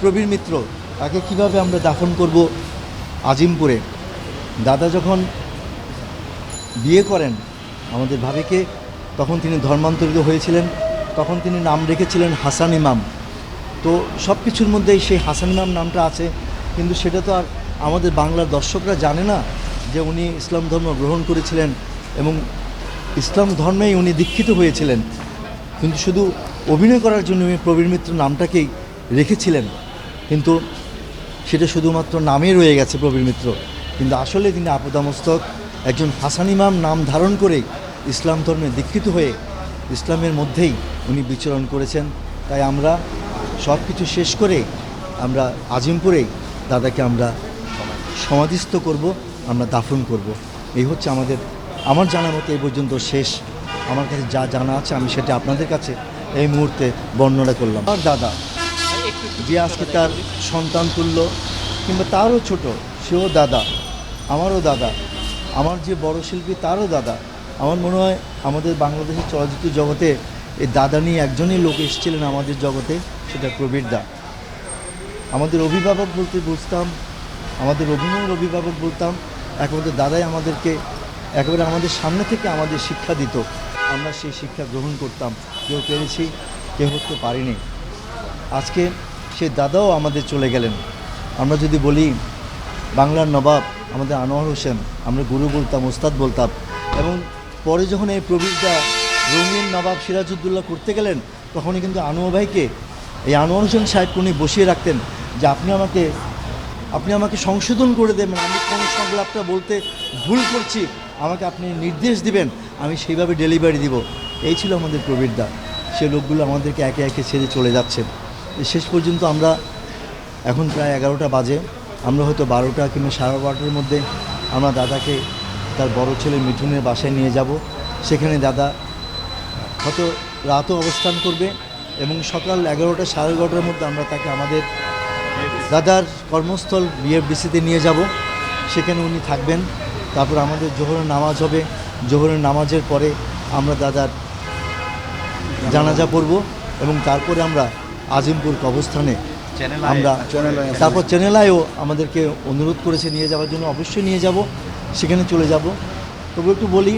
প্রবীর মিত্র তাকে কিভাবে আমরা দাফন করব আজিমপুরে। দাদা যখন বিয়ে করেন আমাদের ভাবিকে, তখন তিনি ধর্মান্তরিত হয়েছিলেন। তখন তিনি নাম রেখেছিলেন হাসান ইমাম। তো সব কিছুর মধ্যেই সেই হাসান ইমাম নামটা আছে, কিন্তু সেটা তো আর আমাদের বাংলার দর্শকরা জানে না যে উনি ইসলাম ধর্ম গ্রহণ করেছিলেন এবং ইসলাম ধর্মেই উনি দীক্ষিত হয়েছিলেন। কিন্তু শুধু অভিনয় করার জন্য উনি প্রবীর মিত্র নামটাকেই রেখেছিলেন, কিন্তু সেটা শুধুমাত্র নামে রয়ে গেছে প্রবীর মিত্র। কিন্তু আসলে তিনি আপাদমস্তক একজন হাসান ইমাম নাম ধারণ করেই ইসলাম ধর্মে দীক্ষিত হয়ে ইসলামের মধ্যেই উনি বিচরণ করেছেন। তাই আমরা সব কিছু শেষ করে আমরা আজিমপুরেই দাদাকে আমরা সমাধিস্থ করব, আমরা দাফন করব। এই হচ্ছে আমার জানা মতো এই পর্যন্ত শেষ। আমার কাছে যা জানা আছে আমি সেটা আপনাদের কাছে এই মুহূর্তে বর্ণনা করলাম। আর দাদা যে আজকে তার সন্তান তুল্য, কিংবা তারও ছোট, সেও দাদা, আমারও দাদা, আমার যে বড় শিল্পী তারও দাদা। আমার মনে হয় আমাদের বাংলাদেশের চলচ্চিত্র জগতে এই দাদা নিয়ে একজনই লোক এসেছিলেন আমাদের জগতে, সেটা প্রবীর দা। আমাদের অভিভাবক বলতে বুঝতাম, আমাদের অভিনয়ের অভিভাবক বলতাম, একমাত্র দাদাই আমাদেরকে একেবারে আমাদের সামনে থেকে আমাদের শিক্ষা দিত। আমরা সেই শিক্ষা গ্রহণ করতাম, কেউ পেরেছি, কেউ হতে পারিনি। আজকে সেই দাদাও আমাদের চলে গেলেন। আমরা যদি বলি বাংলার নবাব আমাদের আনোয়ার হোসেন, আমরা গুরু বলতাম, ওস্তাদ বলতাম। এবং পরে যখন এই প্রবীরদা রঙিন নবাব সিরাজউদ্দৌলা করতে গেলেন, তখনই কিন্তু আনোয়ার ভাইকে, এই আনোয়ার হোসেন সাহেবকে উনি বসিয়ে রাখতেন যে আপনি আমাকে সংশোধন করে দেবেন, আমি কোন সংলাপটা বলতে ভুল করছি আমাকে আপনি নির্দেশ দিবেন, আমি সেইভাবে ডেলিভারি দিব। এই ছিল আমাদের প্রবীরদা। সে লোকগুলো আমাদেরকে একে একে ছেড়ে চলে যাচ্ছে। শেষ পর্যন্ত আমরা এখন প্রায় 11টা বাজে, আমরা হয়তো 12টা কিংবা 12:30টার মধ্যে আমরা দাদাকে তার বড় ছেলে মিঠুনের বাসায় নিয়ে যাব। সেখানে দাদা হয়তো রাতও অবস্থান করবে এবং সকাল 11টা 11:30টার মধ্যে আমরা তাকে আমাদের দাদার কর্মস্থল বিএফডিসিতে নিয়ে যাব। সেখানে উনি থাকবেন। তারপর আমাদের জোহরের নামাজ হবে। জোহরের নামাজের পরে আমরা দাদার জানাজা পড়ব এবং তারপরে আমরা আজিমপুর কবরস্থানে আমরা তারপর চ্যানেলায়ও আমাদেরকে অনুরোধ করেছে নিয়ে যাওয়ার জন্য, অবশ্যই নিয়ে যাব, সেখানে চলে যাব। তবু একটু বলি